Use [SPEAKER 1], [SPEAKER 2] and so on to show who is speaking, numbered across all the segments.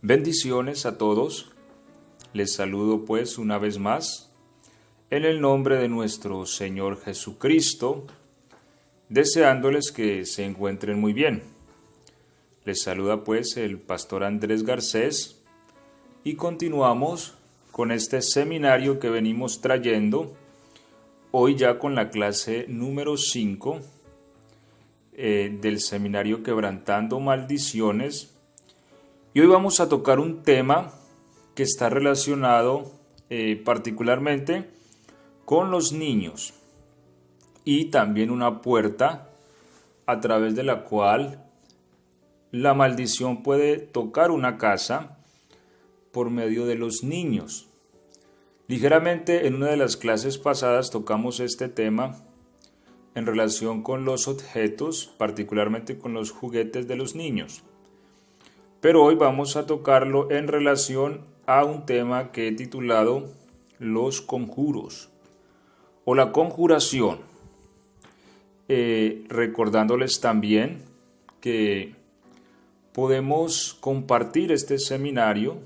[SPEAKER 1] Bendiciones a todos. Les saludo pues una vez más en el nombre de nuestro Señor Jesucristo, deseándoles que se encuentren muy bien. Les saluda pues el pastor Andrés Garcés y continuamos con este seminario que venimos trayendo hoy ya con la clase número 5 del seminario Quebrantando Maldiciones. Y hoy vamos a tocar un tema que está relacionado particularmente con los niños y también una puerta a través de la cual la maldición puede tocar una casa por medio de los niños. Ligeramente en una de las clases pasadas tocamos este tema en relación con los objetos, particularmente con los juguetes de los niños. Pero hoy vamos a tocarlo en relación a un tema que he titulado los conjuros o la conjuración. Recordándoles también que podemos compartir este seminario.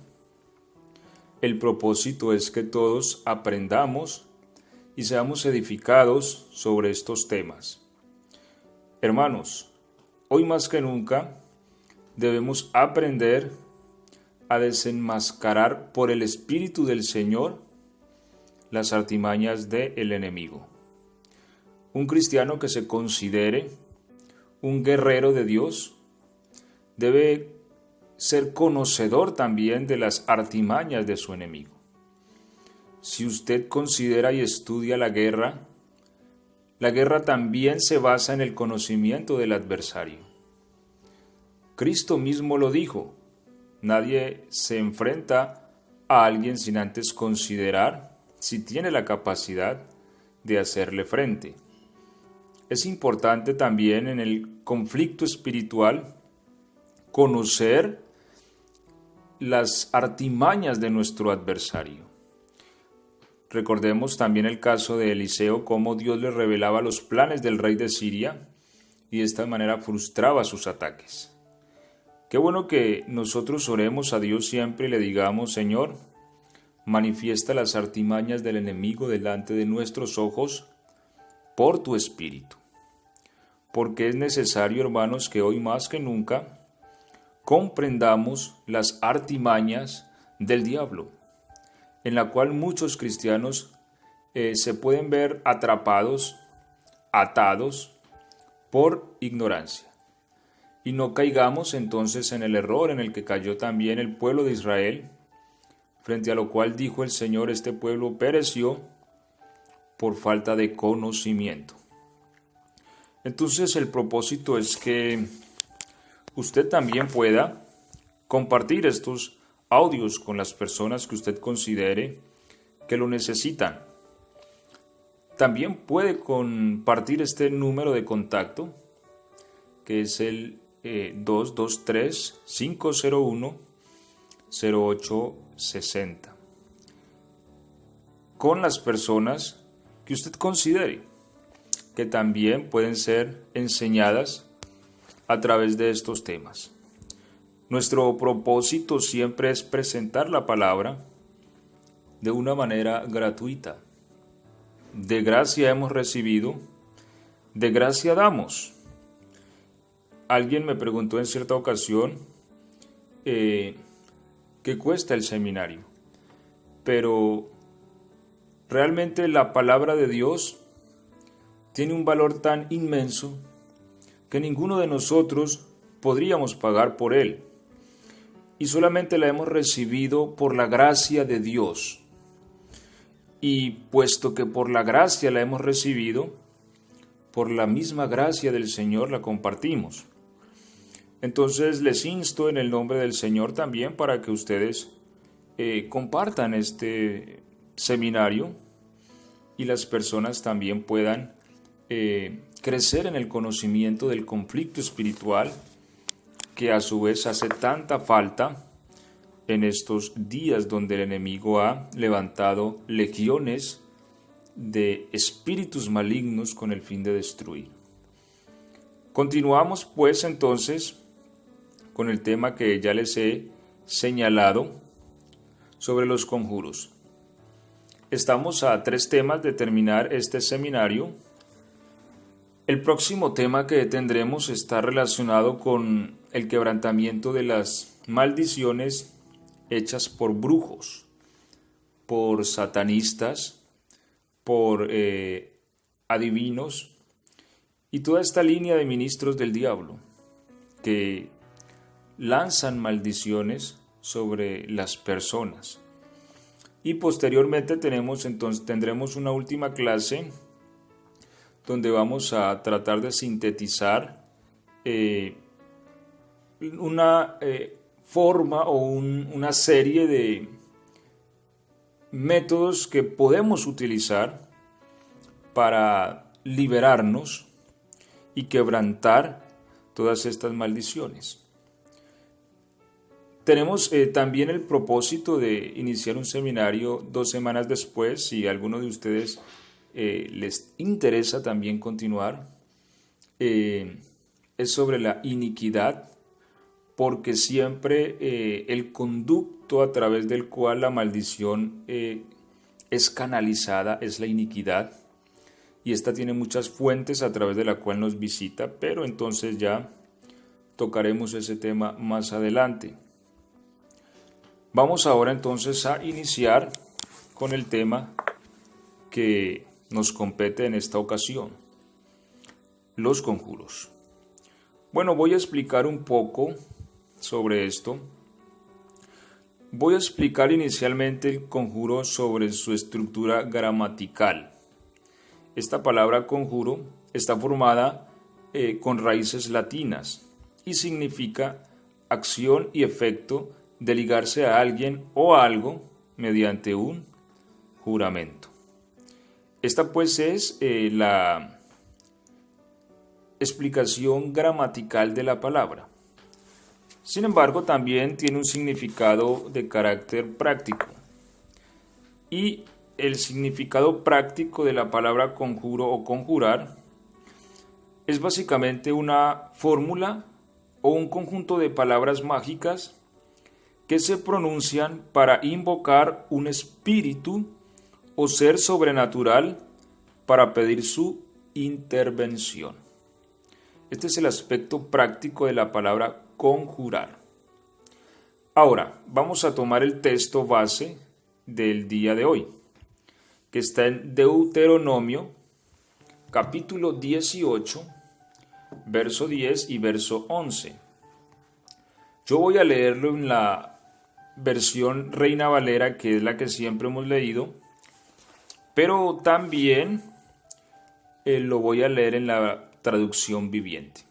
[SPEAKER 1] El propósito es que todos aprendamos y seamos edificados sobre estos temas. Hermanos, hoy más que nunca debemos aprender a desenmascarar por el Espíritu del Señor las artimañas del enemigo. Un cristiano que se considere un guerrero de Dios debe ser conocedor también de las artimañas de su enemigo. Si usted considera y estudia la guerra también se basa en el conocimiento del adversario. Cristo mismo lo dijo: nadie se enfrenta a alguien sin antes considerar si tiene la capacidad de hacerle frente. Es importante también en el conflicto espiritual conocer las artimañas de nuestro adversario. Recordemos también el caso de Eliseo, cómo Dios le revelaba los planes del rey de Siria y de esta manera frustraba sus ataques. Qué bueno que nosotros oremos a Dios siempre y le digamos: Señor, manifiesta las artimañas del enemigo delante de nuestros ojos por tu Espíritu. Porque es necesario, hermanos, que hoy más que nunca comprendamos las artimañas del diablo, en la cual muchos cristianos se pueden ver atrapados, atados por ignorancia. Y no caigamos entonces en el error en el que cayó también el pueblo de Israel, frente a lo cual dijo el Señor: este pueblo pereció por falta de conocimiento. Entonces el propósito es que usted también pueda compartir estos audios con las personas que usted considere que lo necesitan. También puede compartir este número de contacto, que es el 223-501-0860, con las personas que usted considere que también pueden ser enseñadas a través de estos temas. Nuestro propósito siempre es presentar la palabra de una manera gratuita. De gracia hemos recibido, de gracia damos. Alguien me preguntó en cierta ocasión qué cuesta el seminario, pero realmente la palabra de Dios tiene un valor tan inmenso que ninguno de nosotros podríamos pagar por él, y solamente la hemos recibido por la gracia de Dios. Y puesto que por la gracia la hemos recibido, por la misma gracia del Señor la compartimos. Entonces les insto en el nombre del Señor también para que ustedes compartan este seminario y las personas también puedan crecer en el conocimiento del conflicto espiritual que a su vez hace tanta falta en estos días donde el enemigo ha levantado legiones de espíritus malignos con el fin de destruir. Continuamos pues entonces con el tema que ya les he señalado sobre los conjuros. Estamos a 3 temas de terminar este seminario. El próximo tema que tendremos está relacionado con el quebrantamiento de las maldiciones hechas por brujos, por satanistas, por adivinos y toda esta línea de ministros del diablo que lanzan maldiciones sobre las personas. Y posteriormente tendremos una última clase donde vamos a tratar de sintetizar una forma o una serie de métodos que podemos utilizar para liberarnos y quebrantar todas estas maldiciones. Tenemos también el propósito de iniciar un seminario 2 semanas después, si a alguno de ustedes les interesa también continuar. Es sobre la iniquidad, porque siempre el conducto a través del cual la maldición es canalizada es la iniquidad, y esta tiene muchas fuentes a través de la cual nos visita, pero entonces ya tocaremos ese tema más adelante. Vamos ahora entonces a iniciar con el tema que nos compete en esta ocasión, los conjuros. Bueno, voy a explicar un poco sobre esto. Voy a explicar inicialmente el conjuro sobre su estructura gramatical. Esta palabra conjuro está formada con raíces latinas y significa acción y efecto de ligarse a alguien o a algo mediante un juramento. Esta pues es la explicación gramatical de la palabra. Sin embargo, también tiene un significado de carácter práctico. Y el significado práctico de la palabra conjuro o conjurar es básicamente una fórmula o un conjunto de palabras mágicas que se pronuncian para invocar un espíritu o ser sobrenatural para pedir su intervención. Este es el aspecto práctico de la palabra conjurar. Ahora, vamos a tomar el texto base del día de hoy, que está en Deuteronomio, capítulo 18, verso 10 y verso 11. Yo voy a leerlo en la versión Reina Valera, que es la que siempre hemos leído, pero también lo voy a leer en la traducción viviente.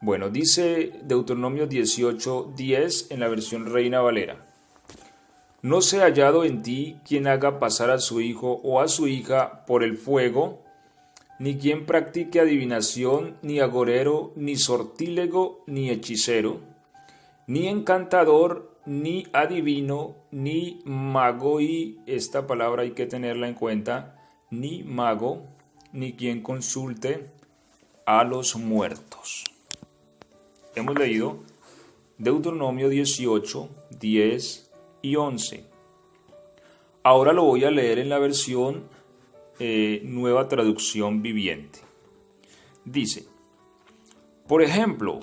[SPEAKER 1] Bueno, dice Deuteronomio 18:10 en la versión Reina Valera: No sea hallado en ti quien haga pasar a su hijo o a su hija por el fuego, ni quien practique adivinación, ni agorero, ni sortílego, ni hechicero, ni encantador, ni adivino, ni mago, y esta palabra hay que tenerla en cuenta, ni mago, ni quien consulte a los muertos. Hemos leído Deuteronomio 18, 10 y 11. Ahora lo voy a leer en la versión Nueva Traducción Viviente. Dice: Por ejemplo,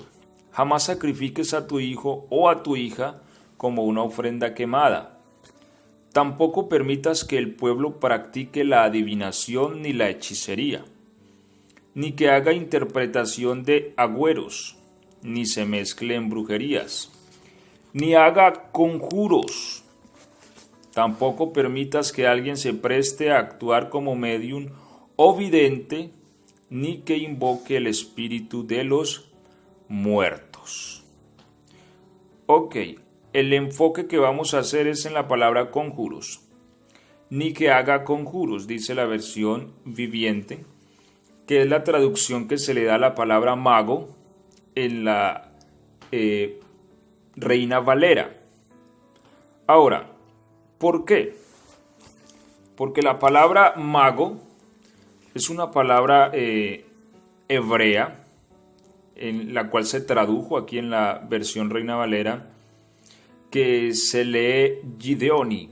[SPEAKER 1] jamás sacrifiques a tu hijo o a tu hija como una ofrenda quemada. Tampoco permitas que el pueblo practique la adivinación ni la hechicería, ni que haga interpretación de agüeros, ni se mezcle en brujerías, ni haga conjuros. Tampoco permitas que alguien se preste a actuar como medium o vidente, ni que invoque el espíritu de los muertos. Ok, el enfoque que vamos a hacer es en la palabra conjuros. Ni que haga conjuros, dice la versión viviente, que es la traducción que se le da a la palabra mago en la Reina Valera. Ahora, ¿por qué? Porque la palabra mago es una palabra hebrea, en la cual se tradujo aquí en la versión Reina Valera, que se lee Gideoni.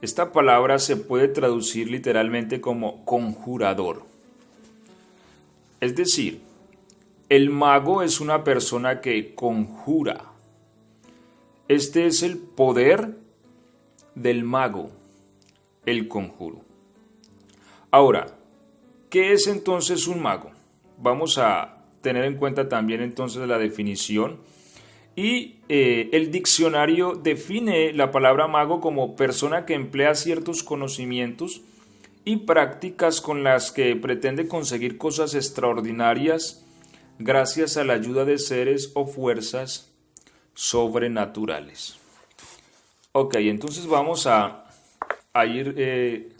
[SPEAKER 1] Esta palabra se puede traducir literalmente como conjurador. Es decir, el mago es una persona que conjura. Este es el poder del mago, el conjuro. Ahora, ¿qué es entonces un mago? Vamos a tener en cuenta también entonces la definición. Y el diccionario define la palabra mago como persona que emplea ciertos conocimientos y prácticas con las que pretende conseguir cosas extraordinarias gracias a la ayuda de seres o fuerzas sobrenaturales. Ok, entonces vamos a ir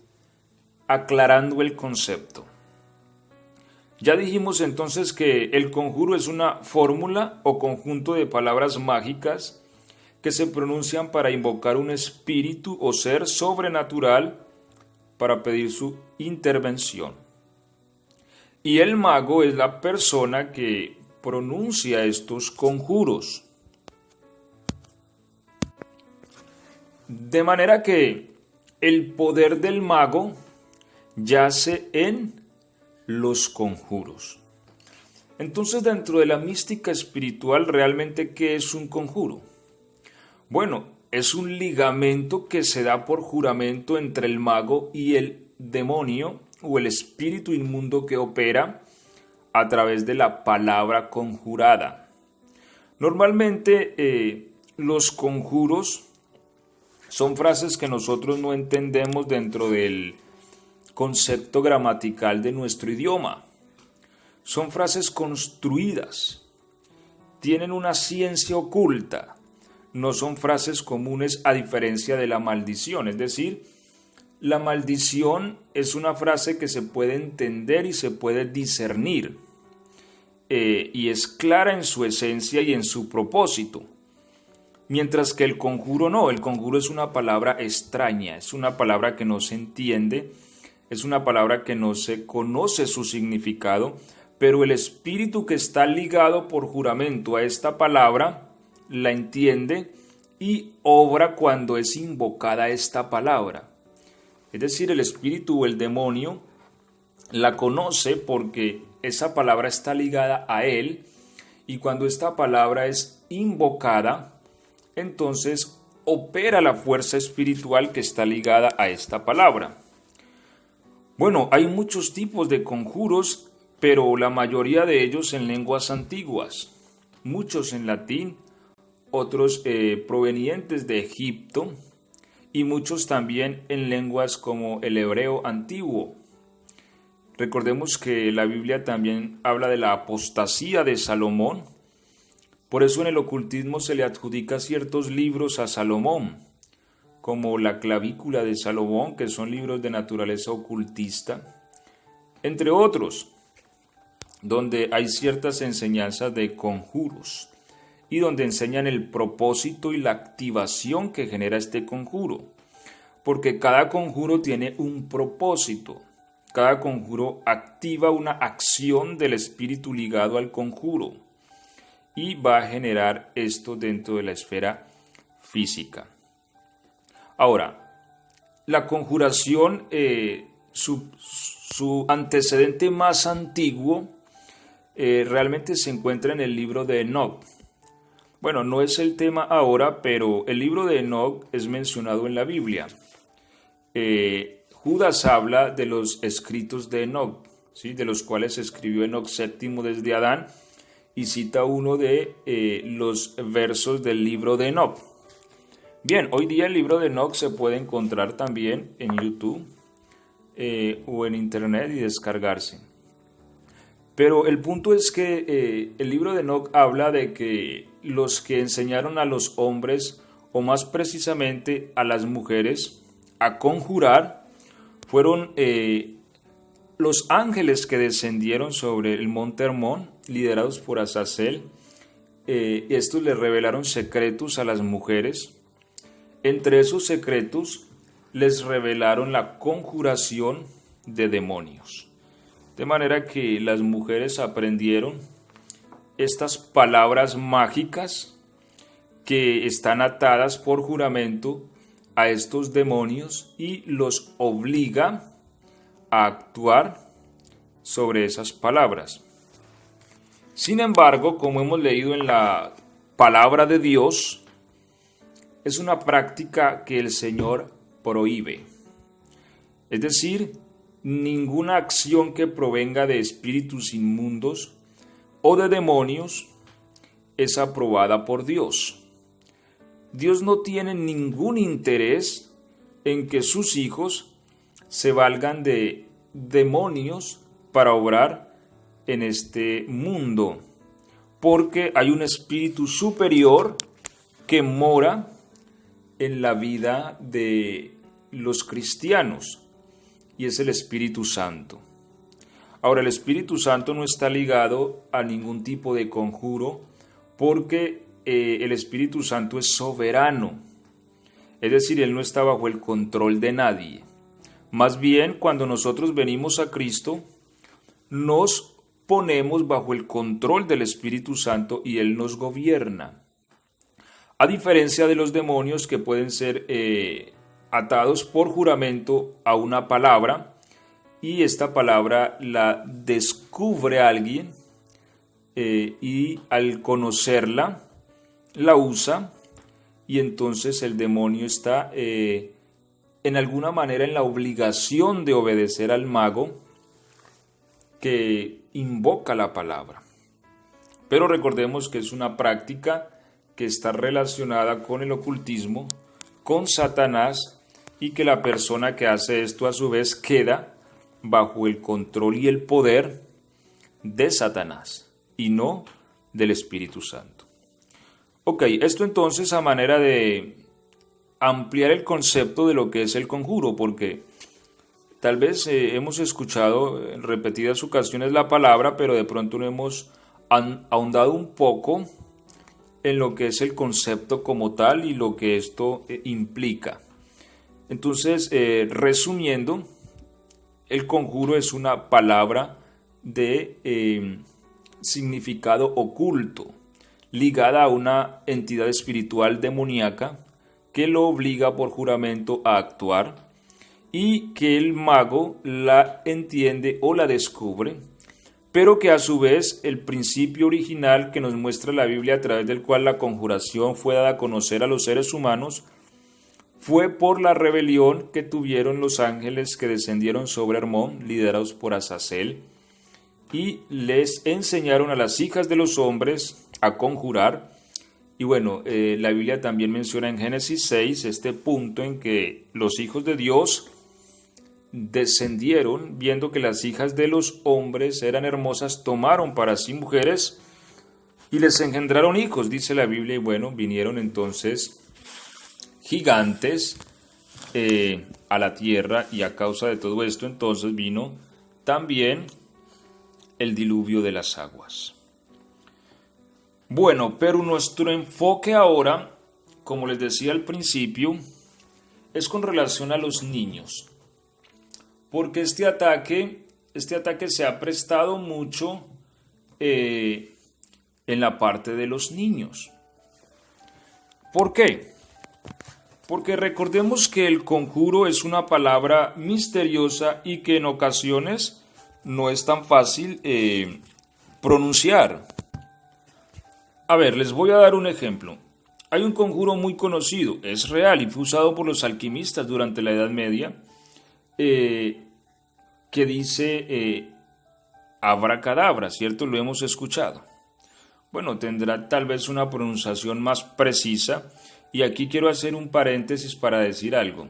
[SPEAKER 1] aclarando el concepto. Ya dijimos entonces que el conjuro es una fórmula o conjunto de palabras mágicas que se pronuncian para invocar un espíritu o ser sobrenatural para pedir su intervención. Y el mago es la persona que pronuncia estos conjuros. De manera que el poder del mago yace en los conjuros. Entonces, dentro de la mística espiritual, ¿realmente qué es un conjuro? Bueno, es un ligamento que se da por juramento entre el mago y el demonio o el espíritu inmundo que opera a través de la palabra conjurada. Normalmente los conjuros son frases que nosotros no entendemos dentro del concepto gramatical de nuestro idioma. Son frases construidas, tienen una ciencia oculta, no son frases comunes a diferencia de la maldición. Es decir, la maldición es una frase que se puede entender y se puede discernir y es clara en su esencia y en su propósito. Mientras que el conjuro no, el conjuro es una palabra extraña, es una palabra que no se entiende. Es una palabra que no se conoce su significado, pero el espíritu que está ligado por juramento a esta palabra la entiende y obra cuando es invocada esta palabra. Es decir, el espíritu o el demonio la conoce porque esa palabra está ligada a él y cuando esta palabra es invocada, entonces opera la fuerza espiritual que está ligada a esta palabra. Bueno, hay muchos tipos de conjuros, pero la mayoría de ellos en lenguas antiguas, muchos en latín, otros provenientes de Egipto y muchos también en lenguas como el hebreo antiguo. Recordemos que la Biblia también habla de la apostasía de Salomón, por eso en el ocultismo se le adjudica ciertos libros a Salomón, como la clavícula de Salomón, que son libros de naturaleza ocultista, entre otros, donde hay ciertas enseñanzas de conjuros y donde enseñan el propósito y la activación que genera este conjuro, porque cada conjuro tiene un propósito, cada conjuro activa una acción del espíritu ligado al conjuro y va a generar esto dentro de la esfera física. Ahora, la conjuración, su antecedente más antiguo realmente se encuentra en el libro de Enoc. Bueno, no es el tema ahora, pero el libro de Enoc es mencionado en la Biblia. Judas habla de los escritos de Enoc, ¿sí? De los cuales escribió Enoc VII desde Adán, y cita uno de los versos del libro de Enoc. Bien, hoy día el libro de Enoc se puede encontrar también en YouTube o en internet y descargarse. Pero el punto es que el libro de Enoc habla de que los que enseñaron a los hombres, o más precisamente a las mujeres, a conjurar, fueron los ángeles que descendieron sobre el monte Hermón, liderados por Azazel. Estos les revelaron secretos a las mujeres. Entre esos secretos les revelaron la conjuración de demonios. De manera que las mujeres aprendieron estas palabras mágicas que están atadas por juramento a estos demonios y los obliga a actuar sobre esas palabras. Sin embargo, como hemos leído en la palabra de Dios, es una práctica que el Señor prohíbe. Es decir, ninguna acción que provenga de espíritus inmundos o de demonios es aprobada por Dios. Dios no tiene ningún interés en que sus hijos se valgan de demonios para obrar en este mundo, porque hay un espíritu superior que mora en la vida de los cristianos, y es el Espíritu Santo. Ahora, el Espíritu Santo no está ligado a ningún tipo de conjuro, porque el Espíritu Santo es soberano, es decir, Él no está bajo el control de nadie. Más bien, cuando nosotros venimos a Cristo, nos ponemos bajo el control del Espíritu Santo y Él nos gobierna. A diferencia de los demonios que pueden ser atados por juramento a una palabra, y esta palabra la descubre alguien y al conocerla, la usa, y entonces el demonio está en alguna manera en la obligación de obedecer al mago que invoca la palabra. Pero recordemos que es una práctica que está relacionada con el ocultismo, con Satanás, y que la persona que hace esto a su vez queda bajo el control y el poder de Satanás y no del Espíritu Santo. Ok, esto entonces a manera de ampliar el concepto de lo que es el conjuro, porque tal vez hemos escuchado en repetidas ocasiones la palabra, pero de pronto no hemos ahondado un poco en lo que es el concepto como tal y lo que esto implica. Entonces, resumiendo, el conjuro es una palabra de significado oculto, ligada a una entidad espiritual demoníaca que lo obliga por juramento a actuar y que el mago la entiende o la descubre, pero que a su vez el principio original que nos muestra la Biblia, a través del cual la conjuración fue dada a conocer a los seres humanos, fue por la rebelión que tuvieron los ángeles que descendieron sobre Hermón, liderados por Azazel, y les enseñaron a las hijas de los hombres a conjurar. Y bueno, la Biblia también menciona en Génesis 6 este punto en que los hijos de Dios descendieron, viendo que las hijas de los hombres eran hermosas, tomaron para sí mujeres y les engendraron hijos, dice la Biblia. Y bueno, vinieron entonces gigantes a la tierra, y a causa de todo esto entonces vino también el diluvio de las aguas. Bueno, pero nuestro enfoque ahora, como les decía al principio, es con relación a los niños, porque este ataque se ha prestado mucho en la parte de los niños. ¿Por qué? Porque recordemos que el conjuro es una palabra misteriosa y que en ocasiones no es tan fácil pronunciar. A ver, les voy a dar un ejemplo. Hay un conjuro muy conocido, es real y fue usado por los alquimistas durante la Edad Media, que dice abracadabra, ¿cierto? Lo hemos escuchado. Bueno, tendrá tal vez una pronunciación más precisa, y aquí quiero hacer un paréntesis para decir algo.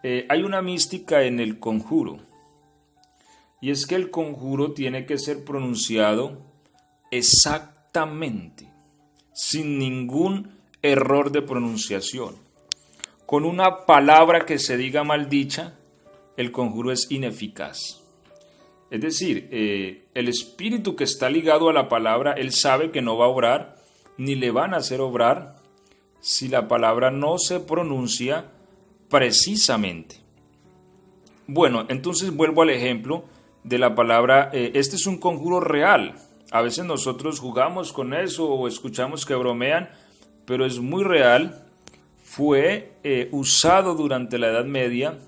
[SPEAKER 1] Hay una mística en el conjuro, y es que el conjuro tiene que ser pronunciado exactamente, sin ningún error de pronunciación. Con una palabra que se diga maldicha, el conjuro es ineficaz. Es decir, el espíritu que está ligado a la palabra, él sabe que no va a obrar, ni le van a hacer obrar, si la palabra no se pronuncia precisamente. Bueno, entonces vuelvo al ejemplo de la palabra. Este es un conjuro real. A veces nosotros jugamos con eso o escuchamos que bromean, pero es muy real. Fue usado durante la Edad Media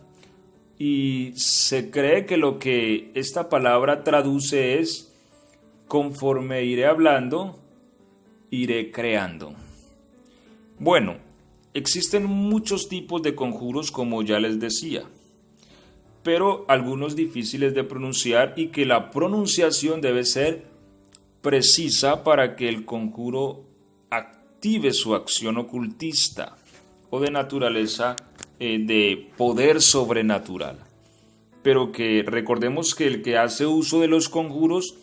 [SPEAKER 1] y se cree que lo que esta palabra traduce es: conforme iré hablando, iré creando. Bueno, existen muchos tipos de conjuros, como ya les decía, pero algunos difíciles de pronunciar y que la pronunciación debe ser precisa para que el conjuro active su acción ocultista o de naturaleza de poder sobrenatural. Pero que recordemos que el que hace uso de los conjuros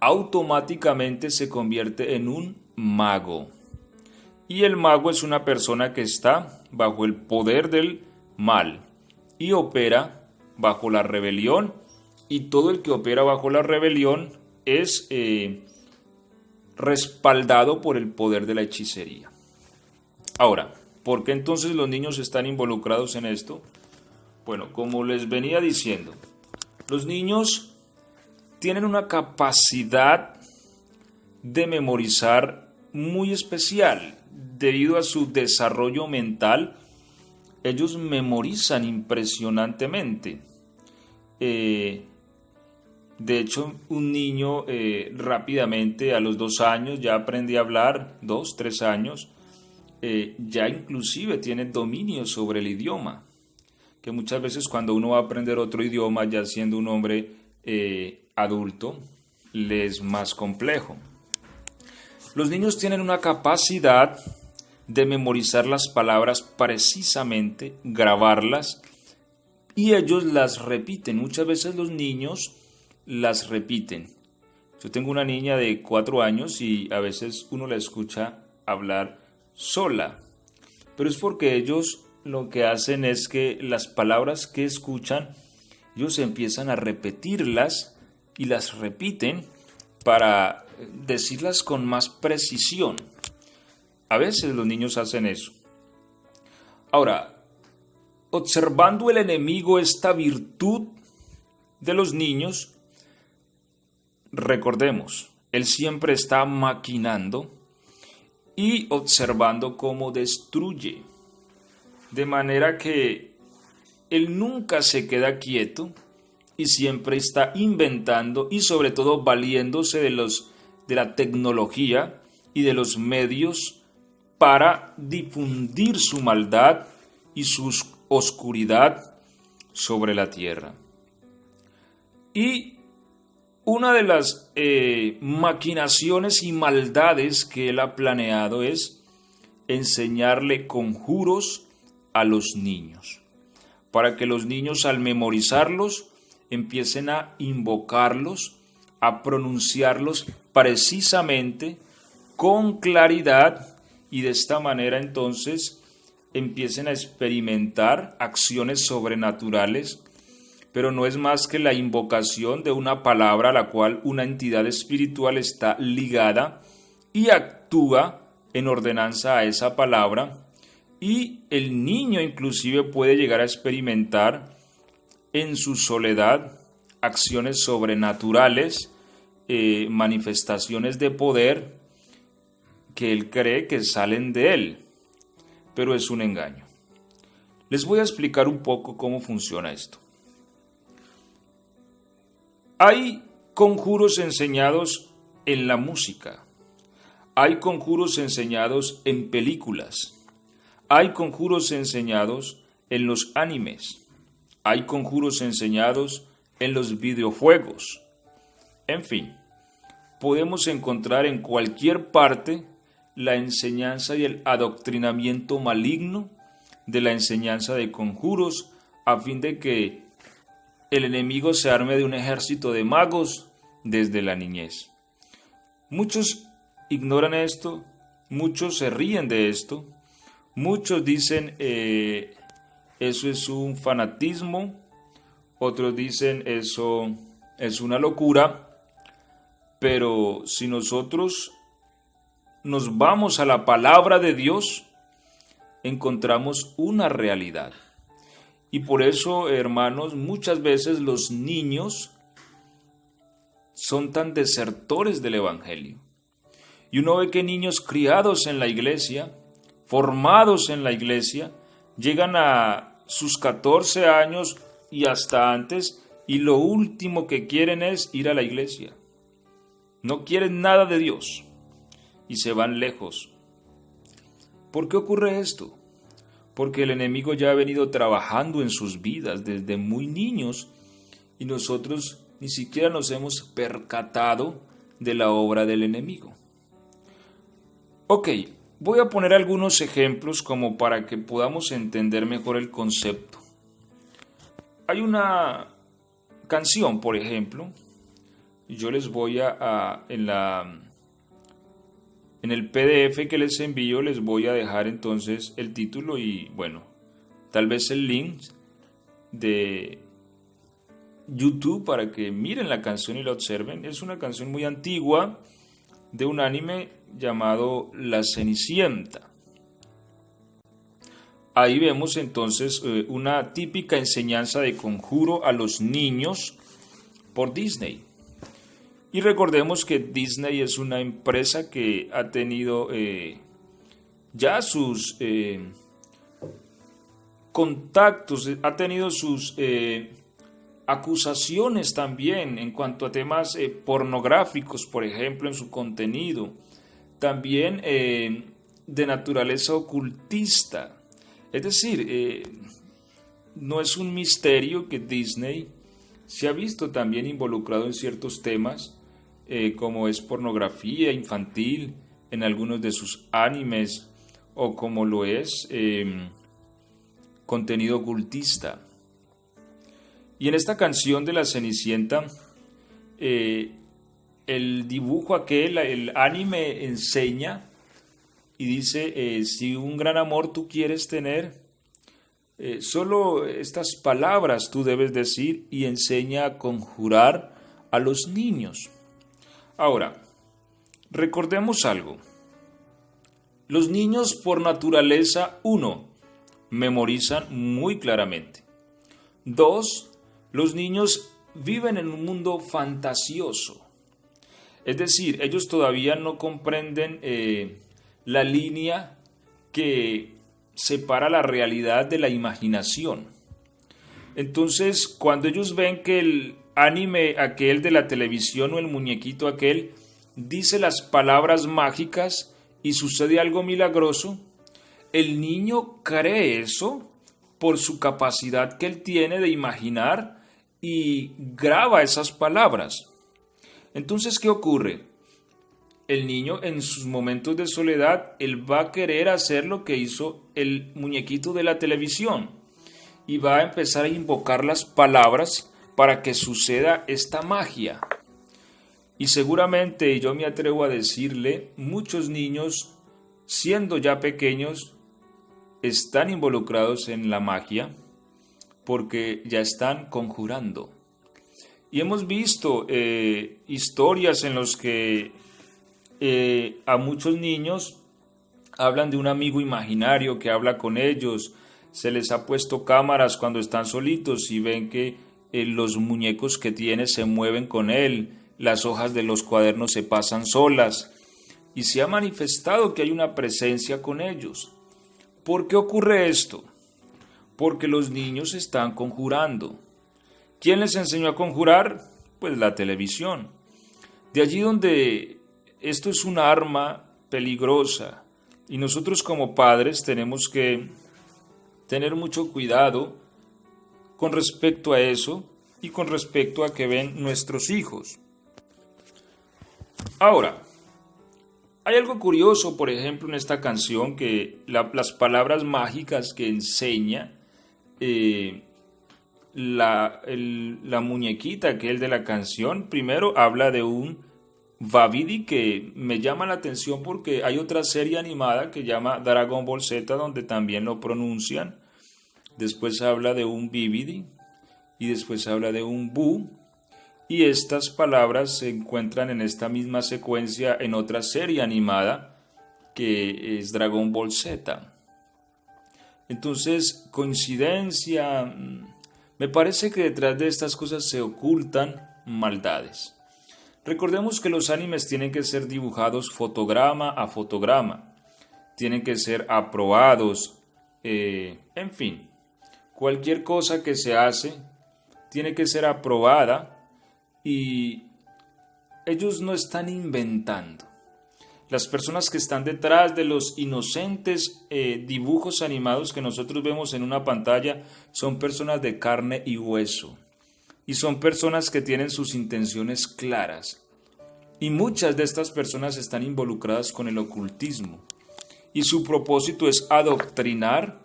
[SPEAKER 1] automáticamente se convierte en un mago. Y el mago es una persona que está bajo el poder del mal y opera bajo la rebelión, y todo el que opera bajo la rebelión es respaldado por el poder de la hechicería. Ahora, ¿por qué entonces los niños están involucrados en esto? Bueno, como les venía diciendo, los niños tienen una capacidad de memorizar muy especial. Debido a su desarrollo mental, ellos memorizan impresionantemente. De hecho, un niño rápidamente a los 2 años ya aprende a hablar, 2, 3 años, ya inclusive tiene dominio sobre el idioma, que muchas veces cuando uno va a aprender otro idioma, ya siendo un hombre adulto, le es más complejo. Los niños tienen una capacidad de memorizar las palabras precisamente, grabarlas, y ellos las repiten. Muchas veces los niños las repiten. Yo tengo una niña de 4 años y a veces uno la escucha hablar sola, pero es porque ellos lo que hacen es que las palabras que escuchan, ellos empiezan a repetirlas y las repiten para decirlas con más precisión. A veces los niños hacen eso. Ahora, observando el enemigo esta virtud de los niños, recordemos, él siempre está maquinando y observando cómo destruye. De manera que él nunca se queda quieto y siempre está inventando y sobre todo valiéndose de la tecnología y de los medios para difundir su maldad y su oscuridad sobre la tierra. Y una de las maquinaciones y maldades que él ha planeado es enseñarle conjuros a los niños, para que los niños al memorizarlos empiecen a invocarlos, a pronunciarlos precisamente con claridad, y de esta manera entonces empiecen a experimentar acciones sobrenaturales, pero no es más que la invocación de una palabra a la cual una entidad espiritual está ligada y actúa en ordenanza a esa palabra, y el niño inclusive puede llegar a experimentar en su soledad acciones sobrenaturales, manifestaciones de poder que él cree que salen de él, pero es un engaño. Les voy a explicar un poco cómo funciona esto. Hay conjuros enseñados en la música, hay conjuros enseñados en películas, hay conjuros enseñados en los animes, hay conjuros enseñados en los videojuegos. En fin, podemos encontrar en cualquier parte la enseñanza y el adoctrinamiento maligno de la enseñanza de conjuros, a fin de que el enemigo se arme de un ejército de magos desde la niñez. Muchos ignoran esto, muchos se ríen de esto, muchos dicen eso es un fanatismo, otros dicen eso es una locura, pero si nosotros nos vamos a la palabra de Dios, encontramos una realidad. Y por eso, hermanos, muchas veces los niños son tan desertores del Evangelio. Y uno ve que niños criados en la iglesia, formados en la iglesia, llegan a sus 14 años y hasta antes, y lo último que quieren es ir a la iglesia. No quieren nada de Dios y se van lejos. ¿Por qué ocurre esto? Porque el enemigo ya ha venido trabajando en sus vidas desde muy niños y nosotros ni siquiera nos hemos percatado de la obra del enemigo. Ok, voy a poner algunos ejemplos como para que podamos entender mejor el concepto. Hay una canción, por ejemplo, y yo les voy en el PDF que les envío les voy a dejar entonces el título y bueno, tal vez el link de YouTube para que miren la canción y la observen. Es una canción muy antigua de un anime llamado La Cenicienta. Ahí vemos entonces una típica enseñanza de conjuro a los niños por Disney. Y recordemos que Disney es una empresa que ha tenido ya sus contactos, ha tenido sus acusaciones también en cuanto a temas pornográficos, por ejemplo, en su contenido. También de naturaleza ocultista. Es decir, no es un misterio que Disney se ha visto también involucrado en ciertos temas, como es pornografía infantil en algunos de sus animes, o como lo es contenido ocultista. Y en esta canción de La Cenicienta, el dibujo aquel, el anime enseña y dice, si un gran amor tú quieres tener, solo estas palabras tú debes decir y enseña a conjurar a los niños. Ahora, recordemos algo. Los niños por naturaleza, 1, memorizan muy claramente. 2, los niños viven en un mundo fantasioso. Es decir, ellos todavía no comprenden la línea que separa la realidad de la imaginación. Entonces, cuando ellos ven que el anime aquel de la televisión o el muñequito aquel dice las palabras mágicas y sucede algo milagroso, el niño cree eso por su capacidad que él tiene de imaginar y graba esas palabras. Entonces, ¿qué ocurre? El niño en sus momentos de soledad, él va a querer hacer lo que hizo el muñequito de la televisión y va a empezar a invocar las palabras para que suceda esta magia. Y seguramente, yo me atrevo a decirle, muchos niños, siendo ya pequeños, están involucrados en la magia porque ya están conjurando. Y hemos visto historias en las que a muchos niños hablan de un amigo imaginario que habla con ellos, se les ha puesto cámaras cuando están solitos y ven que los muñecos que tiene se mueven con él, las hojas de los cuadernos se pasan solas y se ha manifestado que hay una presencia con ellos. ¿Por qué ocurre esto? Porque los niños están conjurando. ¿Quién les enseñó a conjurar? Pues la televisión. De allí donde esto es un arma peligrosa y nosotros como padres tenemos que tener mucho cuidado con respecto a eso y con respecto a que ven nuestros hijos. Ahora, hay algo curioso, por ejemplo, en esta canción, que las palabras mágicas que enseña la muñequita que es de la canción, primero habla de un Babidi que me llama la atención porque hay otra serie animada que llama Dragon Ball Z donde también lo pronuncian. Después habla de un Bibidi y después habla de un Bu. Y estas palabras se encuentran en esta misma secuencia en otra serie animada que es Dragon Ball Z. Entonces, coincidencia, me parece que detrás de estas cosas se ocultan maldades. Recordemos que los animes tienen que ser dibujados fotograma a fotograma, tienen que ser aprobados, en fin, cualquier cosa que se hace tiene que ser aprobada y ellos no están inventando. Las personas que están detrás de los inocentes dibujos animados que nosotros vemos en una pantalla son personas de carne y hueso. Y son personas que tienen sus intenciones claras. Y muchas de estas personas están involucradas con el ocultismo. Y su propósito es adoctrinar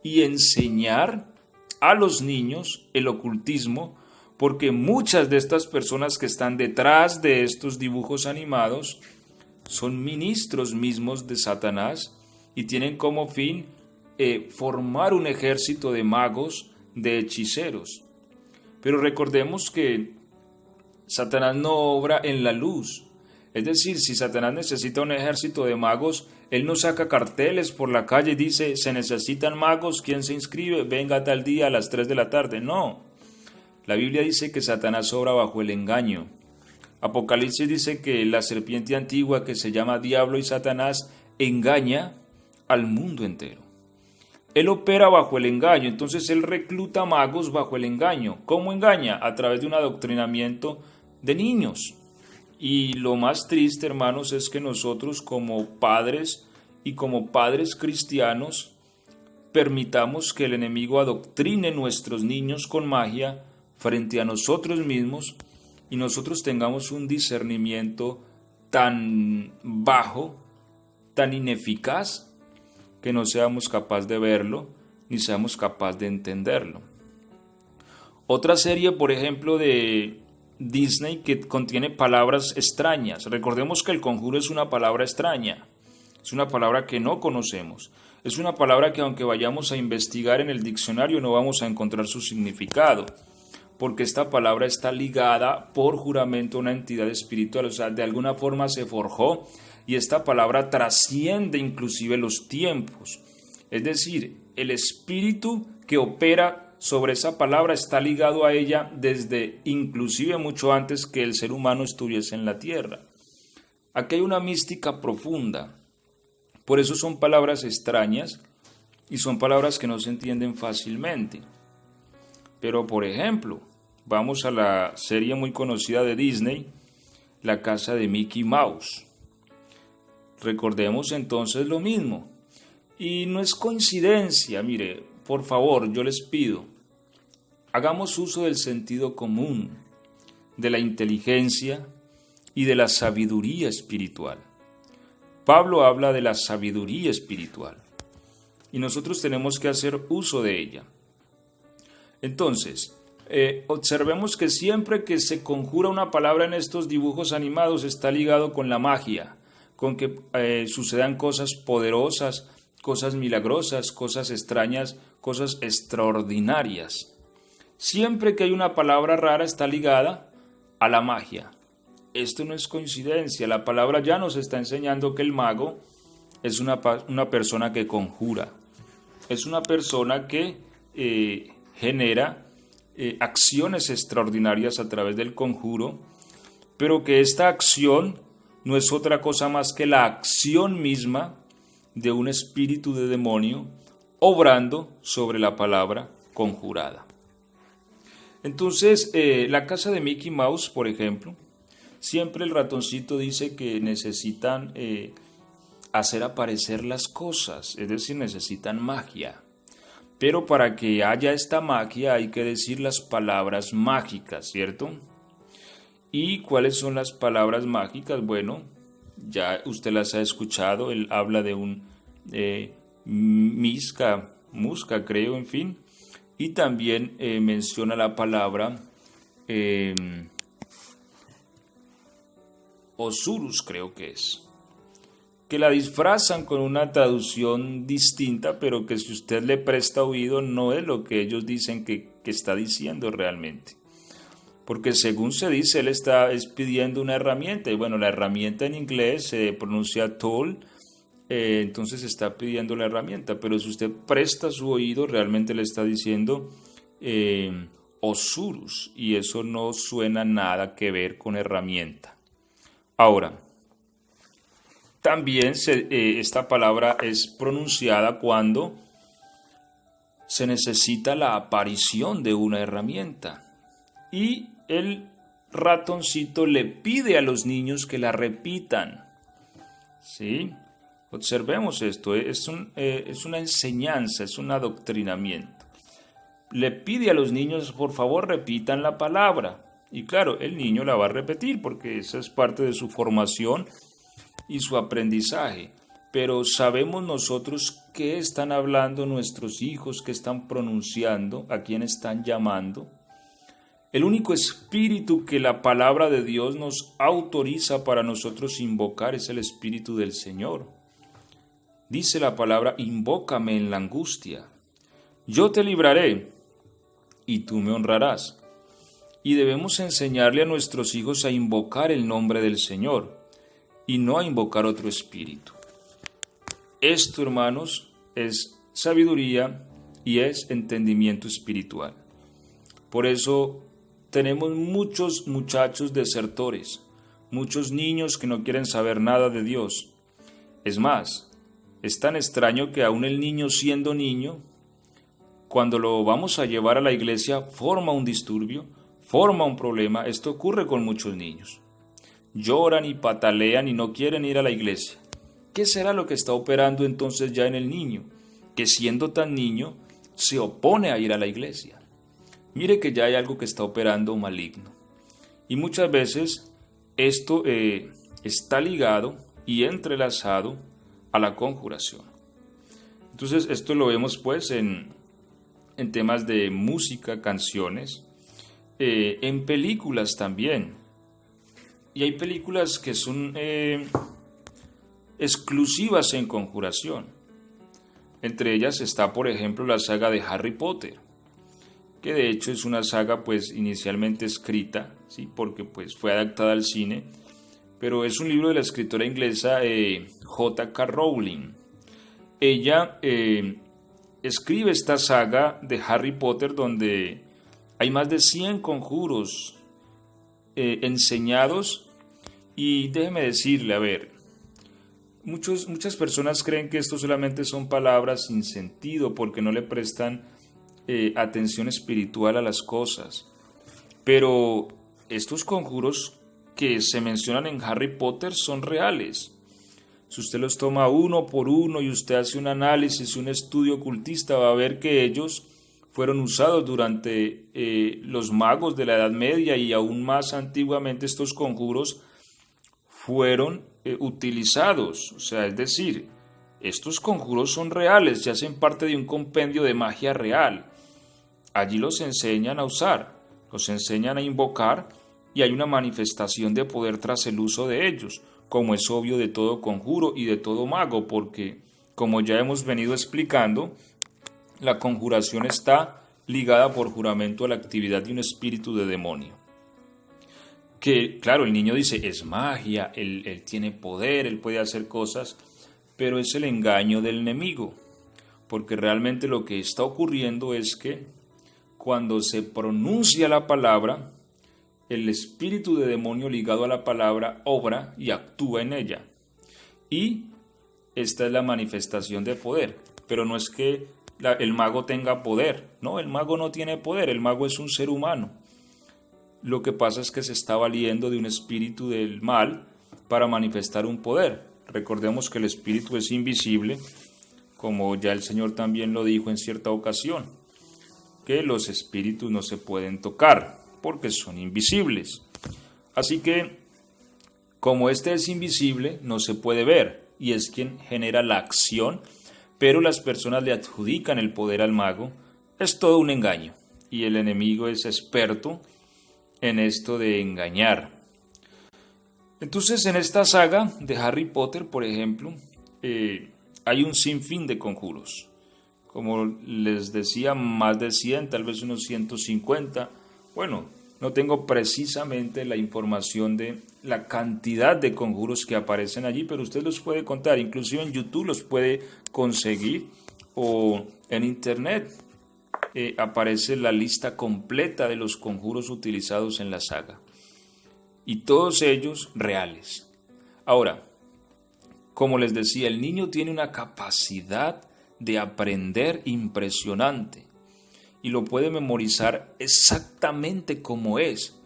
[SPEAKER 1] y enseñar a los niños el ocultismo, porque muchas de estas personas que están detrás de estos dibujos animados son ministros mismos de Satanás y tienen como fin formar un ejército de magos, de hechiceros. Pero recordemos que Satanás no obra en la luz. Es decir, si Satanás necesita un ejército de magos, él no saca carteles por la calle y dice, se necesitan magos, ¿quién se inscribe? Venga tal día a las 3 de la tarde. No. La Biblia dice que Satanás obra bajo el engaño. Apocalipsis dice que la serpiente antigua que se llama Diablo y Satanás engaña al mundo entero. Él opera bajo el engaño, entonces él recluta magos bajo el engaño. ¿Cómo engaña? A través de un adoctrinamiento de niños. Y lo más triste, hermanos, es que nosotros como padres y como padres cristianos permitamos que el enemigo adoctrine nuestros niños con magia frente a nosotros mismos y nosotros tengamos un discernimiento tan bajo, tan ineficaz, que no seamos capaces de verlo, ni seamos capaces de entenderlo. Otra serie, por ejemplo, de Disney que contiene palabras extrañas. Recordemos que el conjuro es una palabra extraña, es una palabra que no conocemos, es una palabra que aunque vayamos a investigar en el diccionario no vamos a encontrar su significado, porque esta palabra está ligada por juramento a una entidad espiritual, o sea, de alguna forma se forjó y esta palabra trasciende inclusive los tiempos. Es decir, el espíritu que opera sobre esa palabra está ligado a ella desde inclusive mucho antes que el ser humano estuviese en la tierra. Aquí hay una mística profunda, por eso son palabras extrañas y son palabras que no se entienden fácilmente. Pero, por ejemplo, vamos a la serie muy conocida de Disney, La casa de Mickey Mouse. Recordemos entonces lo mismo. Y no es coincidencia, mire, por favor, yo les pido, hagamos uso del sentido común, de la inteligencia y de la sabiduría espiritual. Pablo habla de la sabiduría espiritual y nosotros tenemos que hacer uso de ella. Entonces, observemos que siempre que se conjura una palabra en estos dibujos animados está ligado con la magia, con que sucedan cosas poderosas, cosas milagrosas, cosas extrañas, cosas extraordinarias. Siempre que hay una palabra rara está ligada a la magia. Esto no es coincidencia, la palabra ya nos está enseñando que el mago es una persona que conjura, es una persona que genera acciones extraordinarias a través del conjuro, pero que esta acción no es otra cosa más que la acción misma de un espíritu de demonio obrando sobre la palabra conjurada. Entonces, la casa de Mickey Mouse, por ejemplo, siempre el ratoncito dice que necesitan hacer aparecer las cosas, es decir, necesitan magia. Pero para que haya esta magia hay que decir las palabras mágicas, ¿cierto? ¿Y cuáles son las palabras mágicas? Bueno, ya usted las ha escuchado, él habla de un musca, creo, en fin. Y también menciona la palabra Osurus, creo que es, que la disfrazan con una traducción distinta, pero que si usted le presta oído no es lo que ellos dicen que está diciendo realmente. Porque según se dice, él es pidiendo una herramienta, y bueno, la herramienta en inglés se pronuncia tool, entonces está pidiendo la herramienta, pero si usted presta su oído, realmente le está diciendo Osurus, y eso no suena nada que ver con herramienta. Ahora, también esta palabra es pronunciada cuando se necesita la aparición de una herramienta y el ratoncito le pide a los niños que la repitan. ¿Sí? Observemos esto, es una enseñanza, es un adoctrinamiento. Le pide a los niños, por favor, repitan la palabra. Y claro, el niño la va a repetir porque esa es parte de su formación y su aprendizaje. Pero sabemos nosotros qué están hablando nuestros hijos, qué están pronunciando, a quién están llamando. El único espíritu que la palabra de Dios nos autoriza para nosotros invocar es el Espíritu del Señor. Dice la palabra, invócame en la angustia. Yo te libraré y tú me honrarás. Y debemos enseñarle a nuestros hijos a invocar el nombre del Señor y no a invocar otro espíritu. Esto, hermanos, es sabiduría y es entendimiento espiritual. Por eso tenemos muchos muchachos desertores, muchos niños que no quieren saber nada de Dios. Es más, es tan extraño que aún el niño siendo niño, cuando lo vamos a llevar a la iglesia, forma un disturbio, forma un problema. Esto ocurre con muchos niños. Lloran y patalean y no quieren ir a la iglesia. ¿Qué será lo que está operando entonces ya en el niño? Que siendo tan niño, se opone a ir a la iglesia. Mire que ya hay algo que está operando maligno. Y muchas veces esto está ligado y entrelazado a la conjuración. Entonces esto lo vemos pues en temas de música, canciones, en películas también. Y hay películas que son exclusivas en conjuración. Entre ellas está, por ejemplo, la saga de Harry Potter, que de hecho es una saga pues inicialmente escrita, ¿sí? Porque pues fue adaptada al cine, pero es un libro de la escritora inglesa J.K. Rowling. Ella escribe esta saga de Harry Potter donde hay más de 100 conjuros enseñados y déjeme decirle, a ver, muchas personas creen que esto solamente son palabras sin sentido porque no le prestan atención espiritual a las cosas. Pero estos conjuros que se mencionan en Harry Potter son reales. Si usted los toma uno por uno y usted hace un análisis, un estudio ocultista, va a ver que ellos fueron usados durante los magos de la Edad Media y aún más antiguamente estos conjuros fueron utilizados, o sea, es decir, estos conjuros son reales y hacen parte de un compendio de magia real. Allí los enseñan a usar, los enseñan a invocar y hay una manifestación de poder tras el uso de ellos, como es obvio de todo conjuro y de todo mago, porque, como ya hemos venido explicando, la conjuración está ligada por juramento a la actividad de un espíritu de demonio. Que, claro, el niño dice, es magia, él tiene poder, él puede hacer cosas, pero es el engaño del enemigo, porque realmente lo que está ocurriendo es que cuando se pronuncia la palabra, el espíritu de demonio ligado a la palabra obra y actúa en ella. Y esta es la manifestación de poder, pero no es que el mago tenga poder, no, el mago no tiene poder, el mago es un ser humano. Lo que pasa es que se está valiendo de un espíritu del mal para manifestar un poder. Recordemos que el espíritu es invisible, como ya el Señor también lo dijo en cierta ocasión, que los espíritus no se pueden tocar porque son invisibles. Así que, como este es invisible, no se puede ver y es quien genera la acción, pero las personas le adjudican el poder al mago. Es todo un engaño y el enemigo es experto en esto de engañar. Entonces, en esta saga de Harry Potter, por ejemplo, hay un sinfín de conjuros. Como les decía, más de 100, tal vez unos 150. Bueno, no tengo precisamente la información de la cantidad de conjuros que aparecen allí, pero usted los puede contar. Inclusive en YouTube los puede conseguir o en Internet. Aparece la lista completa de los conjuros utilizados en la saga. y todos ellos reales. Ahora, como les decía, el niño tiene una capacidad de aprender impresionante y lo puede memorizar exactamente como es,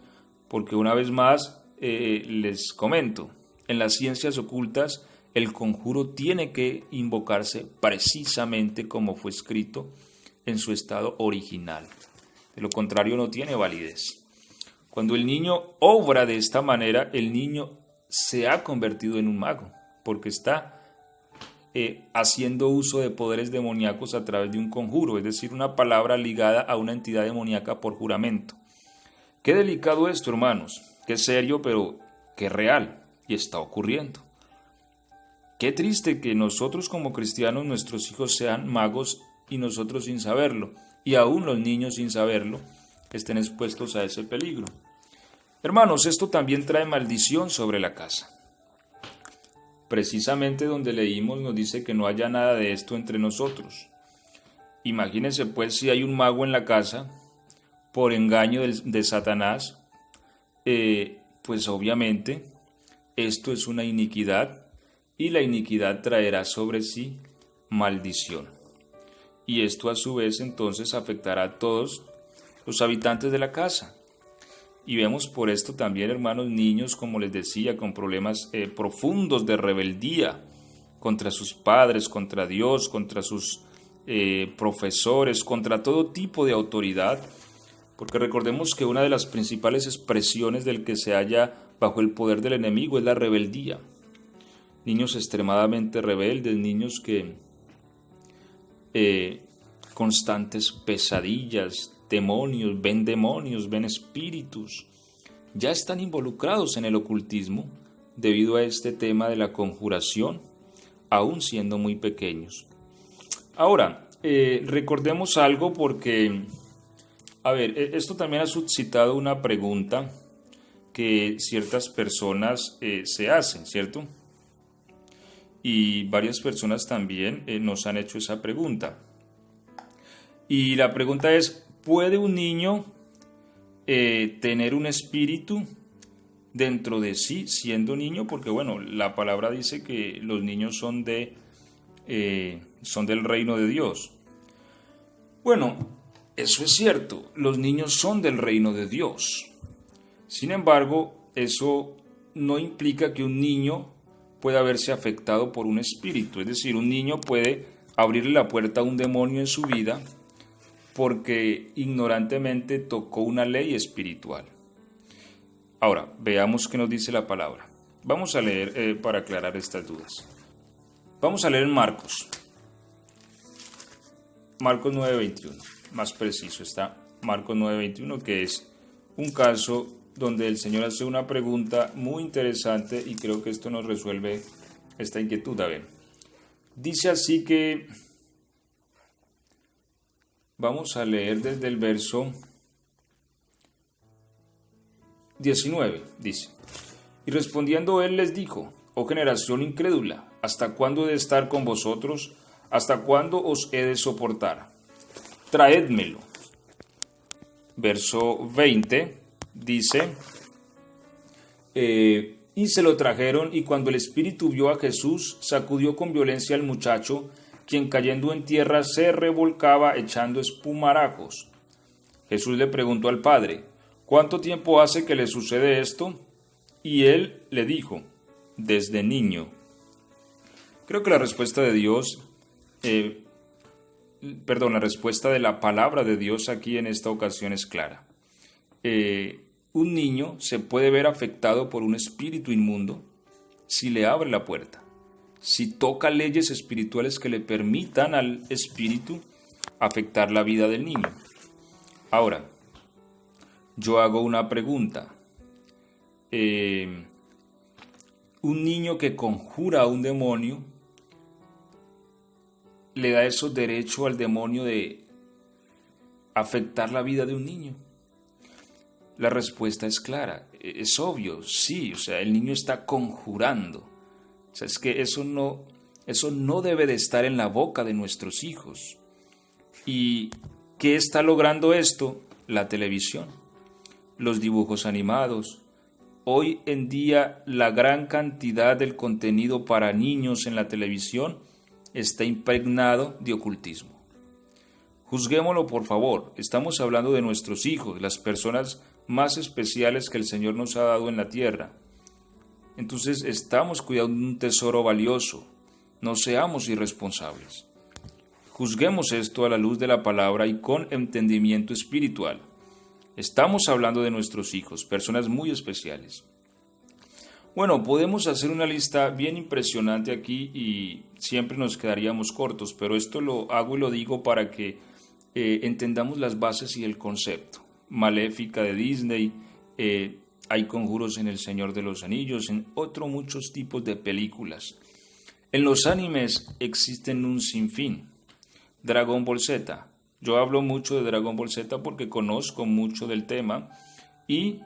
[SPEAKER 1] porque una vez más les comento, en las ciencias ocultas el conjuro tiene que invocarse precisamente como fue escrito en su estado original. De lo contrario no tiene validez. Cuando el niño obra de esta manera, el niño se ha convertido en un mago, porque está haciendo uso de poderes demoníacos a través de un conjuro, es decir, una palabra ligada a una entidad demoníaca por juramento. Qué delicado esto, hermanos, qué serio, pero qué real, y está ocurriendo. Qué triste que nosotros como cristianos, nuestros hijos sean magos y nosotros sin saberlo, y aún los niños sin saberlo, estén expuestos a ese peligro. Hermanos, esto también trae maldición sobre la casa. Precisamente donde leímos nos dice que no haya nada de esto entre nosotros. Imagínense pues si hay un mago en la casa, por engaño de Satanás, pues obviamente esto es una iniquidad y la iniquidad traerá sobre sí maldición. Y esto a su vez entonces afectará a todos los habitantes de la casa. Y vemos por esto también, hermanos, niños, como les decía, con problemas profundos de rebeldía contra sus padres, contra Dios, contra sus profesores, contra todo tipo de autoridad. Porque recordemos que una de las principales expresiones del que se halla bajo el poder del enemigo es la rebeldía. Niños extremadamente rebeldes, niños que constantes pesadillas, demonios, ven espíritus, ya están involucrados en el ocultismo debido a este tema de la conjuración, aún siendo muy pequeños. Ahora, recordemos algo porque, esto también ha suscitado una pregunta que ciertas personas se hacen, ¿cierto? Y varias personas también nos han hecho esa pregunta. Y la pregunta es, ¿puede un niño tener un espíritu dentro de sí siendo niño? Porque bueno, la palabra dice que los niños son del reino de Dios. Bueno, eso es cierto, los niños son del reino de Dios. Sin embargo, eso no implica que un niño pueda verse afectado por un espíritu. Es decir, un niño puede abrirle la puerta a un demonio en su vida porque ignorantemente tocó una ley espiritual. Ahora, veamos qué nos dice la palabra. Vamos a leer para aclarar estas dudas. Vamos a leer en Marcos 9:21, más preciso está Marcos 9:21, que es un caso donde el Señor hace una pregunta muy interesante y creo que esto nos resuelve esta inquietud. A ver, dice así que, vamos a leer desde el verso 19, dice, y respondiendo él les dijo, oh generación incrédula, ¿hasta cuándo he de estar con vosotros? ¿Hasta cuándo os he de soportar? Traédmelo. Verso 20 dice, y se lo trajeron, y cuando el espíritu vio a Jesús, sacudió con violencia al muchacho, quien cayendo en tierra se revolcaba echando espumarajos. Jesús le preguntó al padre, ¿cuánto tiempo hace que le sucede esto? Y él le dijo, desde niño. Creo que la respuesta de Dios, la respuesta de la palabra de Dios aquí en esta ocasión es clara. Un niño se puede ver afectado por un espíritu inmundo si le abre la puerta, si toca leyes espirituales que le permitan al espíritu afectar la vida del niño. Ahora, yo hago una pregunta. Un niño que conjura a un demonio, ¿le da eso derecho al demonio de afectar la vida de un niño? La respuesta es clara, es obvio, sí, o sea, el niño está conjurando. O sea, es que eso no debe de estar en la boca de nuestros hijos. ¿Y qué está logrando esto? La televisión, los dibujos animados, hoy en día la gran cantidad del contenido para niños en la televisión está impregnado de ocultismo. Juzguémoslo, por favor. Estamos hablando de nuestros hijos, las personas más especiales que el Señor nos ha dado en la tierra. Entonces estamos cuidando de un tesoro valioso. No seamos irresponsables. Juzguemos esto a la luz de la palabra y con entendimiento espiritual. Estamos hablando de nuestros hijos, personas muy especiales. Bueno, podemos hacer una lista bien impresionante aquí y siempre nos quedaríamos cortos, pero esto lo hago y lo digo para que entendamos las bases y el concepto. Maléfica de Disney, hay conjuros en El Señor de los Anillos, en muchos tipos de películas. En los animes existen un sinfín. Dragon Ball Z. Yo hablo mucho de Dragon Ball Z porque conozco mucho del tema y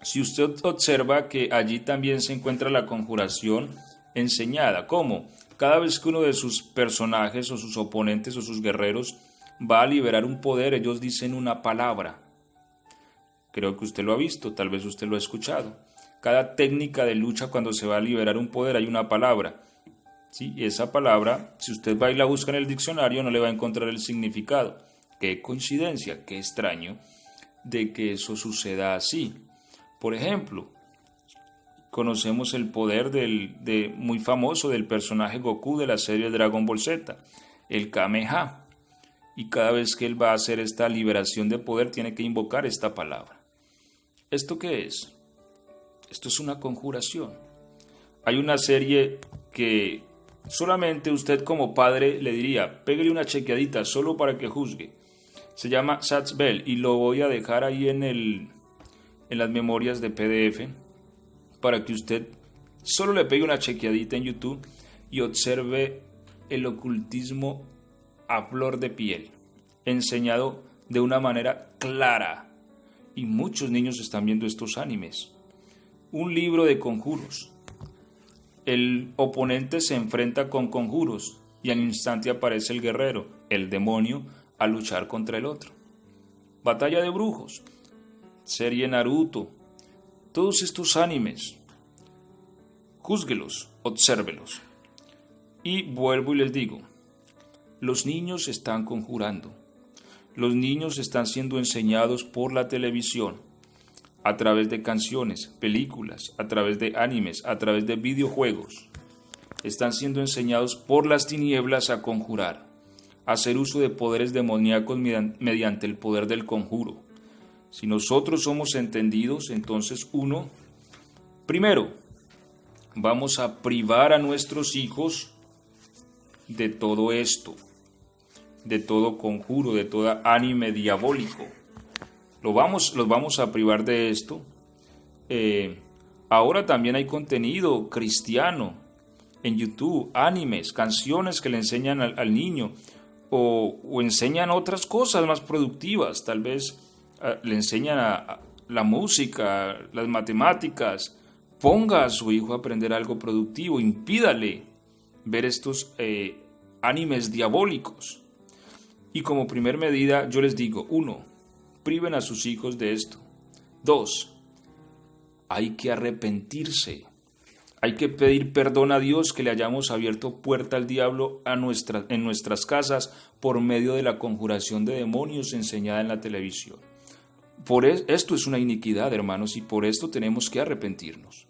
[SPEAKER 1] si usted observa que allí también se encuentra la conjuración enseñada. ¿Cómo? Cada vez que uno de sus personajes o sus oponentes o sus guerreros va a liberar un poder, ellos dicen una palabra. Creo que usted lo ha visto, tal vez usted lo ha escuchado. Cada técnica de lucha cuando se va a liberar un poder hay una palabra. ¿Sí? Y esa palabra, si usted va y la busca en el diccionario, no le va a encontrar el significado. Qué coincidencia, qué extraño de que eso suceda así. Por ejemplo, conocemos el poder muy famoso del personaje Goku de la serie Dragon Ball Z, el Kameha. Y cada vez que él va a hacer esta liberación de poder, tiene que invocar esta palabra. ¿Esto qué es? Esto es una conjuración. Hay una serie que solamente usted como padre le diría, pégale una chequeadita solo para que juzgue. Se llama Zatch Bell y lo voy a dejar ahí en las memorias de PDF para que usted solo le pegue una chequeadita en YouTube y observe el ocultismo a flor de piel, enseñado de una manera clara. Y muchos niños están viendo estos animes. Un libro de conjuros. El oponente se enfrenta con conjuros y al instante aparece el guerrero, el demonio, a luchar contra el otro. Batalla de brujos, serie Naruto, todos estos animes, júzguelos, obsérvelos. Y vuelvo y les digo, los niños están conjurando, los niños están siendo enseñados por la televisión, a través de canciones, películas, a través de animes, a través de videojuegos. Están siendo enseñados por las tinieblas a conjurar, a hacer uso de poderes demoníacos mediante el poder del conjuro. Si nosotros somos entendidos, entonces primero, vamos a privar a nuestros hijos de todo esto, de todo conjuro, de toda anime diabólico. Los vamos a privar de esto. Ahora también hay contenido cristiano en YouTube, animes, canciones que le enseñan al niño o enseñan otras cosas más productivas. Tal vez le enseñan a la música, las matemáticas. Ponga a su hijo a aprender algo productivo, impídale ver estos animes diabólicos. Y como primer medida yo les digo, 1, priven a sus hijos de esto. 2, hay que arrepentirse. Hay que pedir perdón a Dios que le hayamos abierto puerta al diablo en nuestras casas por medio de la conjuración de demonios enseñada en la televisión. Esto es una iniquidad, hermanos, y por esto tenemos que arrepentirnos.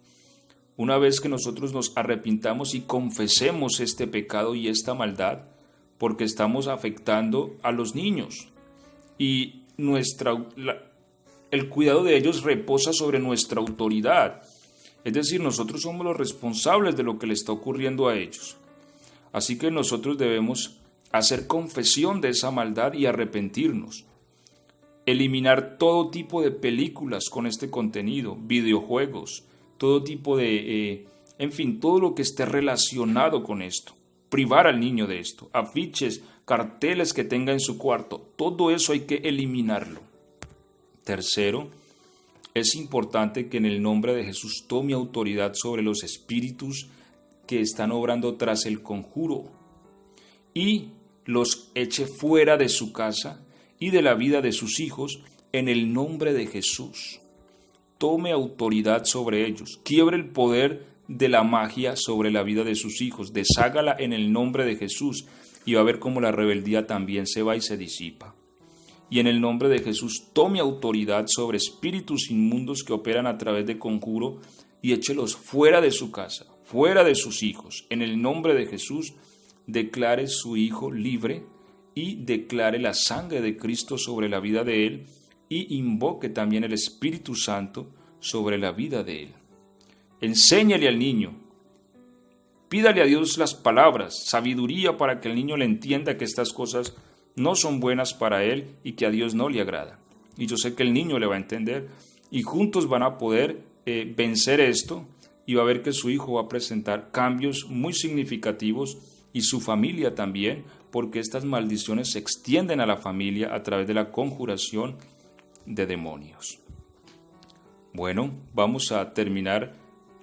[SPEAKER 1] Una vez que nosotros nos arrepintamos y confesemos este pecado y esta maldad, porque estamos afectando a los niños y el cuidado de ellos reposa sobre nuestra autoridad. Es decir, nosotros somos los responsables de lo que le está ocurriendo a ellos. Así que nosotros debemos hacer confesión de esa maldad y arrepentirnos. Eliminar todo tipo de películas con este contenido, videojuegos, todo tipo de, todo lo que esté relacionado con esto. Privar al niño de esto, afiches, carteles que tenga en su cuarto, todo eso hay que eliminarlo. Tercero, es importante que en el nombre de Jesús tome autoridad sobre los espíritus que están obrando tras el conjuro y los eche fuera de su casa y de la vida de sus hijos en el nombre de Jesús. tome autoridad sobre ellos, quiebre el poder de la magia sobre la vida de sus hijos, deshágala en el nombre de Jesús, y va a ver cómo la rebeldía también se va y se disipa. Y en el nombre de Jesús tome autoridad sobre espíritus inmundos que operan a través de conjuro y échelos fuera de su casa, fuera de sus hijos. En el nombre de Jesús declare su hijo libre y declare la sangre de Cristo sobre la vida de él y invoque también el Espíritu Santo sobre la vida de él. Enséñale al niño, pídale a Dios las palabras, sabiduría para que el niño le entienda que estas cosas no son buenas para él y que a Dios no le agrada. Y yo sé que el niño le va a entender y juntos van a poder vencer esto y va a ver que su hijo va a presentar cambios muy significativos y su familia también, porque estas maldiciones se extienden a la familia a través de la conjuración de demonios. Bueno, vamos a terminar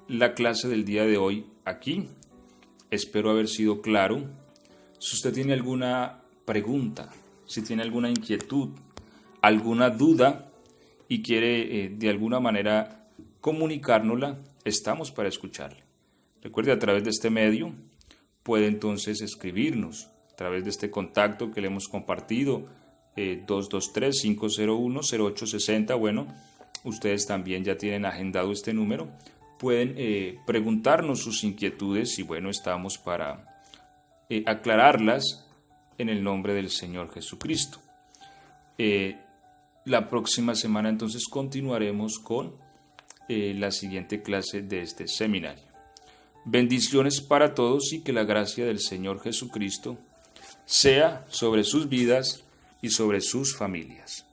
[SPEAKER 1] la clase del día de hoy aquí. Espero haber sido claro. Si usted tiene alguna pregunta, si tiene alguna inquietud, alguna duda y quiere de alguna manera comunicárnosla, estamos para escucharle. Recuerde, a través de este medio puede entonces escribirnos, a través de este contacto que le hemos compartido, 223-501-0860. Bueno, ustedes también ya tienen agendado este número. Pueden preguntarnos sus inquietudes y bueno, estamos para aclararlas en el nombre del Señor Jesucristo. La próxima semana entonces continuaremos con la siguiente clase de este seminario. Bendiciones para todos y que la gracia del Señor Jesucristo sea sobre sus vidas y sobre sus familias.